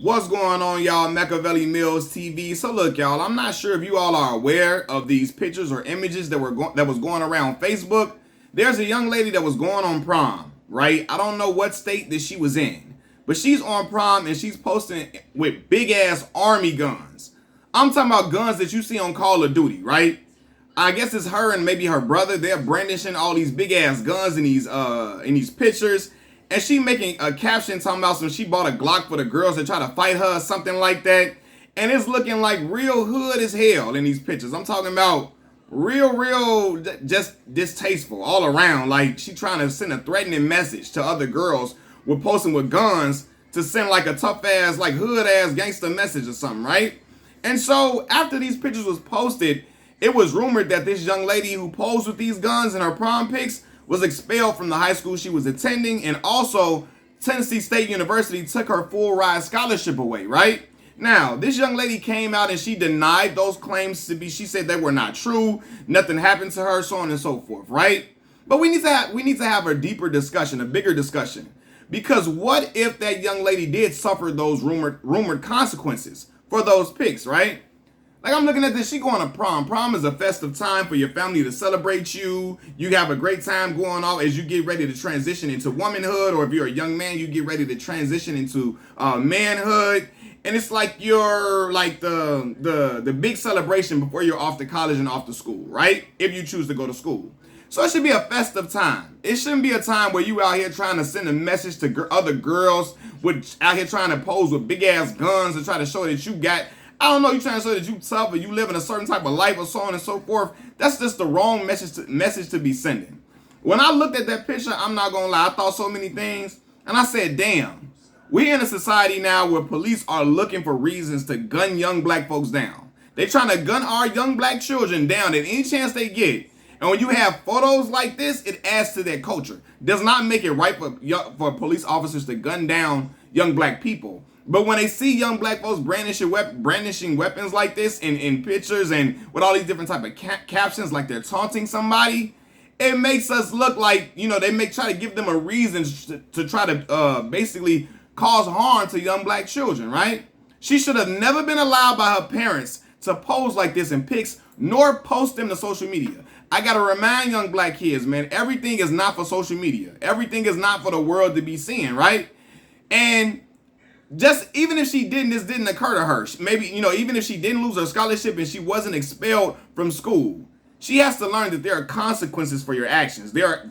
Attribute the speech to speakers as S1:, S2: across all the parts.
S1: What's going on, y'all? Machiavelli Mills TV. So look, y'all, I'm not sure if you all are aware of these pictures or images that was going around Facebook. There's a young lady that was going on prom, right? I don't know what state that she was in, but she's on prom and she's posting with big ass army guns. I'm talking about guns that you see on Call of Duty, right? I guess it's her and maybe her brother. They're brandishing all these big ass guns in these pictures. And she making a caption talking about she bought a Glock for the girls that try to fight her or something like that. And it's looking like real hood as hell in these pictures. I'm talking about real, just distasteful all around. Like she trying to send a threatening message to other girls with posting with guns to send like a tough ass, like hood ass gangster message or something, right? And so after these pictures was posted, it was rumored that this young lady who posed with these guns in her prom pics was expelled from the high school she was attending, and also Tennessee State University took her full ride scholarship away, right? Now, this young lady came out and she denied those claims to be, she said they were not true, nothing happened to her, so on and so forth, right? But we need to have a deeper discussion, a bigger discussion. Because what if that young lady did suffer those rumored consequences for those pics, right? Like I'm looking at this, she going to prom. Prom is a festive time for your family to celebrate you. You have a great time going off as you get ready to transition into womanhood, or if you're a young man, you get ready to transition into manhood. And it's like you're like the big celebration before you're off to college and off to school, right? If you choose to go to school. So it should be a festive time. It shouldn't be a time where you out here trying to send a message to other girls, out here trying to pose with big ass guns and try to show that you got, I don't know, you trying to show that you tough or you live in a certain type of life or so on and so forth. That's just the wrong message to be sending. When I looked at that picture, I'm not gonna lie, I thought so many things, and I said, damn, we're in a society now where police are looking for reasons to gun young black folks down. They trying to gun our young black children down at any chance they get. And when you have photos like this, it adds to that culture. Does not make it right for police officers to gun down young black people. But when they see young black folks brandishing weapons like this in pictures and with all these different type of captions like they're taunting somebody, it makes us look like, you know, try to give them a reason to try to basically cause harm to young black children, right? She should have never been allowed by her parents to pose like this in pics, nor post them to social media. I gotta remind young black kids, man, everything is not for social media. Everything is not for the world to be seeing, right? And just even if this didn't occur to her, maybe, you know, even if she didn't lose her scholarship and she wasn't expelled from school, she has to learn that there are consequences for your actions. There are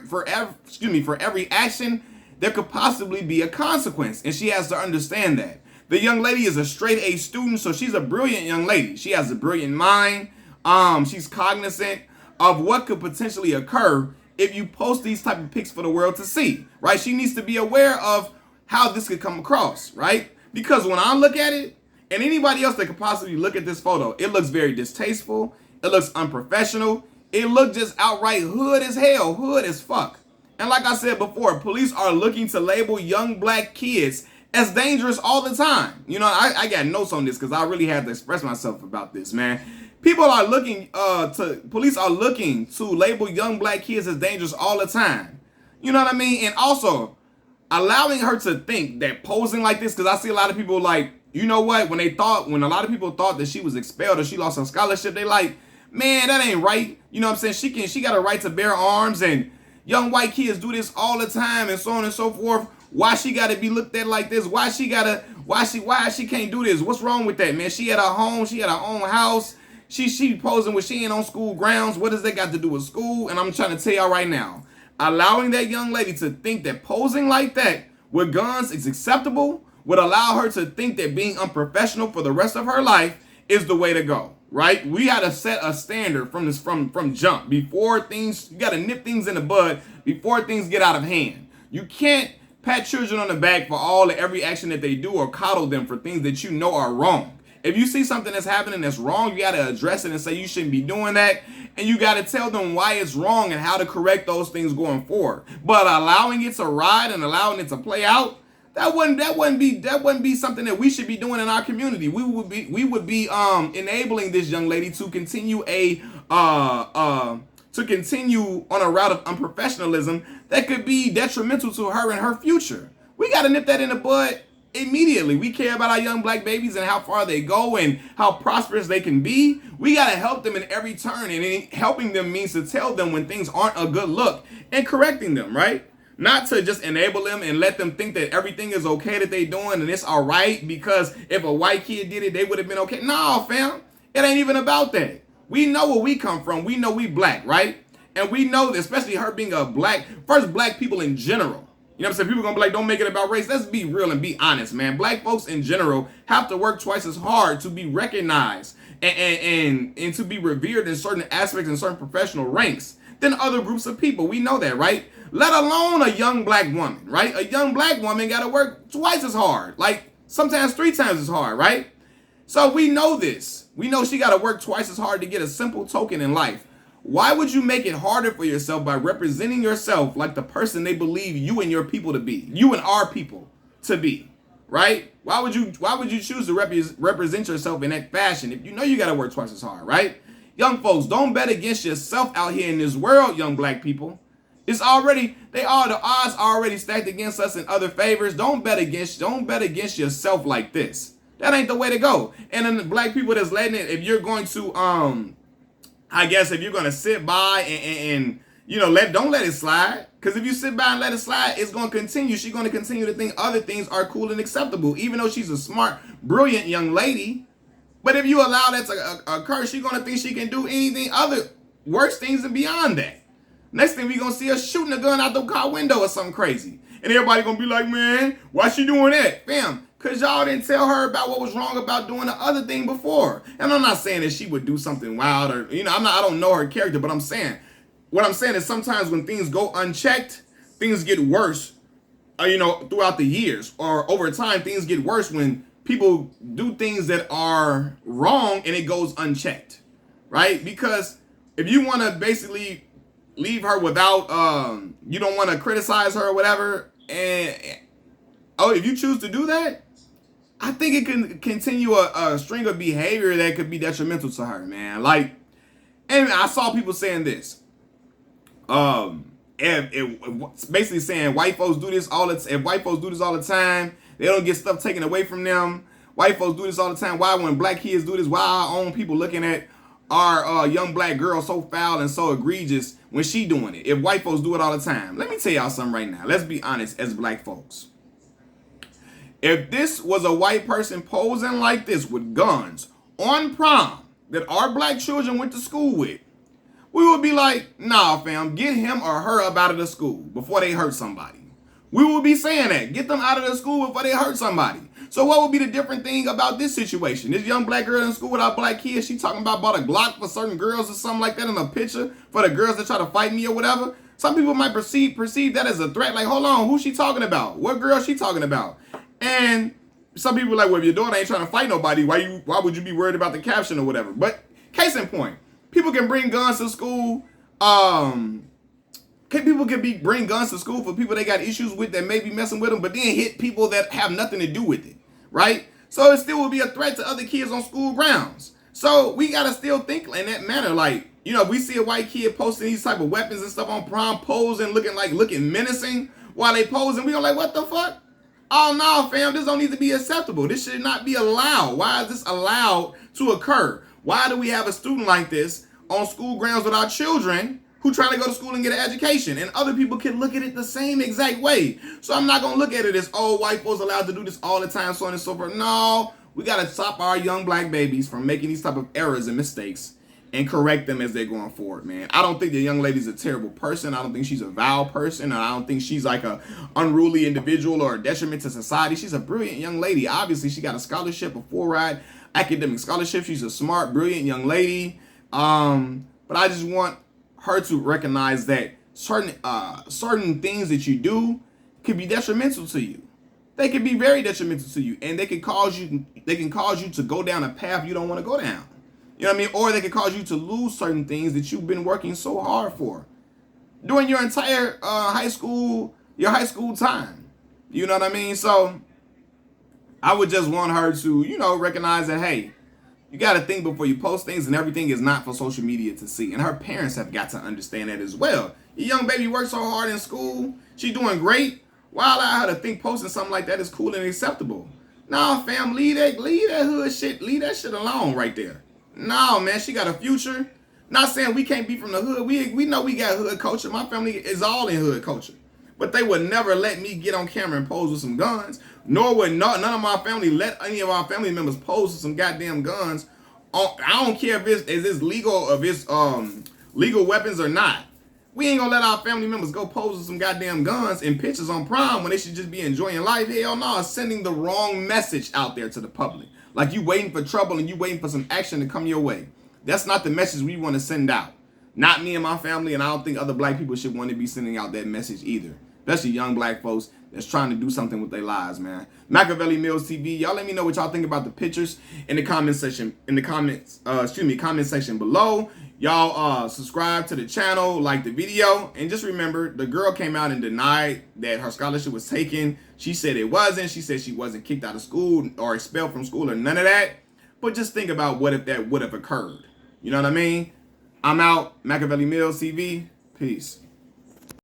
S1: for every action, there could possibly be a consequence, and she has to understand that. The young lady is a straight A student, so she's a brilliant young lady. She has a brilliant mind. She's cognizant of what could potentially occur if you post these type of pics for the world to see, right? She needs to be aware of how this could come across, right? Because when I look at it, and anybody else that could possibly look at this photo, it looks very distasteful. It looks unprofessional. It looks just outright hood as hell, hood as fuck. And like I said before, police are looking to label young black kids as dangerous all the time. You know, I got notes on this because I really had to express myself about this, man. Police are looking to label young black kids as dangerous all the time. You know what I mean? And also, allowing her to think that posing like this, because I see a lot of people like, you know what, when a lot of people thought that she was expelled or she lost her scholarship, they like, man, that ain't right. You know what I'm saying? She got a right to bear arms, and young white kids do this all the time and so on and so forth. Why she gotta be looked at like this? Why she can't do this? What's wrong with that, man? She had her home, she had her own house. She posing when she ain't on school grounds. What does that got to do with school? And I'm trying to tell y'all right now, allowing that young lady to think that posing like that with guns is acceptable would allow her to think that being unprofessional for the rest of her life is the way to go, right? We got to set a standard from jump before things, you got to nip things in the bud before things get out of hand. You can't pat children on the back for every action that they do or coddle them for things that you know are wrong. If you see something that's happening that's wrong, you got to address it and say you shouldn't be doing that. And you got to tell them why it's wrong and how to correct those things going forward. But allowing it to ride and allowing it to play out, that wouldn't be something that we should be doing in our community. We would be enabling this young lady to continue on a route of unprofessionalism that could be detrimental to her and her future. We got to nip that in the bud immediately. We care about our young black babies and how far they go and how prosperous they can be. We got to help them in every turn. And helping them means to tell them when things aren't a good look and correcting them, right? Not to just enable them and let them think that everything is okay that they doing and it's all right because if a white kid did it, they would have been okay. No, fam. It ain't even about that. We know where we come from. We know we black, right? And we know that, especially her being a black people in general. You know what I'm saying? People gonna be like, don't make it about race. Let's be real and be honest, man. Black folks in general have to work twice as hard to be recognized and to be revered in certain aspects and certain professional ranks than other groups of people. We know that, right? Let alone a young black woman, right? A young black woman got to work twice as hard, like sometimes 3 times as hard, right? So we know this. We know she got to work twice as hard to get a simple token in life. Why would you make it harder for yourself by representing yourself like the person they believe you and your people to be, you and our people to be, right? Why would you choose to represent yourself in that fashion if you know you got to work twice as hard, right? Young folks, don't bet against yourself out here in this world, young black people. The odds are already stacked against us in other favors. Don't bet against yourself like this. That ain't the way to go. And then the black people that's letting it, if you're going to, if you're going to sit by and don't let it slide. Because if you sit by and let it slide, it's going to continue. She's going to continue to think other things are cool and acceptable, even though she's a smart, brilliant young lady. But if you allow that to occur, she's going to think she can do anything other, worse things and beyond that. Next thing we gonna see her shooting a gun out the car window or something crazy. And everybody gonna be like, man, why she doing that? Fam, cause y'all didn't tell her about what was wrong about doing the other thing before. And I'm not saying that she would do something wild or, I don't know her character, but what I'm saying is sometimes when things go unchecked, things get worse, throughout the years or over time, things get worse when people do things that are wrong and it goes unchecked, right? Because if you want to basically leave her without, you don't want to criticize her or whatever. And, if you choose to do that, I think it can continue a string of behavior that could be detrimental to her, man. Like, and I saw people saying this. Basically saying white folks do this all the time, they don't get stuff taken away from them. White folks do this all the time. Why when black kids do this, why our own people looking at our young black girl so foul and so egregious when she doing it, if white folks do it all the time? Let me tell y'all something right now. Let's be honest as black folks. If this was a white person posing like this with guns on prom that our black children went to school with, we would be like, nah, fam, get him or her up out of the school before they hurt somebody. We would be saying that. Get them out of the school before they hurt somebody. So what would be the different thing about this situation? This young black girl in school without black kids, she talking about bought a Glock for certain girls or something like that in a picture for the girls that try to fight me or whatever. Some people might perceive that as a threat. Like, hold on, who's she talking about? What girl she talking about? And some people are like, well, if your daughter ain't trying to fight nobody, why would you be worried about the caption or whatever? But case in point, people can bring guns to school. People can bring guns to school for people they got issues with that may be messing with them, but then hit people that have nothing to do with it, right? So it still will be a threat to other kids on school grounds. So we gotta still think in that manner. Like, if we see a white kid posting these type of weapons and stuff on prom, posing, looking menacing while they posing, we gonna like, what the fuck? Oh no, fam, this don't need to be acceptable. This should not be allowed. Why is this allowed to occur? Why do we have a student like this on school grounds with our children who trying to go to school and get an education? And other people can look at it the same exact way. So I'm not going to look at it as, white folks allowed to do this all the time, so on and so forth. No, we got to stop our young black babies from making these type of errors and mistakes and correct them as they're going forward, man. I don't think the young lady's a terrible person. I don't think she's a vile person. I don't think she's like a unruly individual or a detriment to society. She's a brilliant young lady. Obviously, she got a scholarship, a full ride academic scholarship. She's a smart, brilliant young lady. But I just want her to recognize that certain things that you do could be detrimental to you. They can be very detrimental to you, and they can cause you to go down a path you don't want to go down. You know what I mean? Or they can cause you to lose certain things that you've been working so hard for during your entire high school time. You know what I mean? So I would just want her to, recognize that, hey, you got to think before you post things, and everything is not for social media to see. And her parents have got to understand that as well. Your young baby works so hard in school. She's doing great. Why allow her to think posting something like that is cool and acceptable? Nah, fam, leave that hood shit, leave that shit alone right there. No, man, she got a future. Not saying we can't be from the hood. We know we got hood culture. My family is all in hood culture. But they would never let me get on camera and pose with some guns. Nor would none of my family let any of our family members pose with some goddamn guns. I don't care if it's legal, if it's legal weapons or not. We ain't gonna let our family members go pose with some goddamn guns and pictures on prom when they should just be enjoying life. Hell no, sending the wrong message out there to the public. Like you waiting for trouble and you waiting for some action to come your way. That's not the message we want to send out. Not me and my family, and I don't think other black people should want to be sending out that message either. Especially young black folks that's trying to do something with their lives, man. Machiavelli Mills TV, y'all let me know what y'all think about the pictures in the comment section. Comment section below. Y'all subscribe to the channel, like the video, and just remember the girl came out and denied that her scholarship was taken. She said it wasn't. She said she wasn't kicked out of school or expelled from school or none of that. But just think about what if that would have occurred. You know what I mean? I'm out. Machiavelli Mills TV. Peace.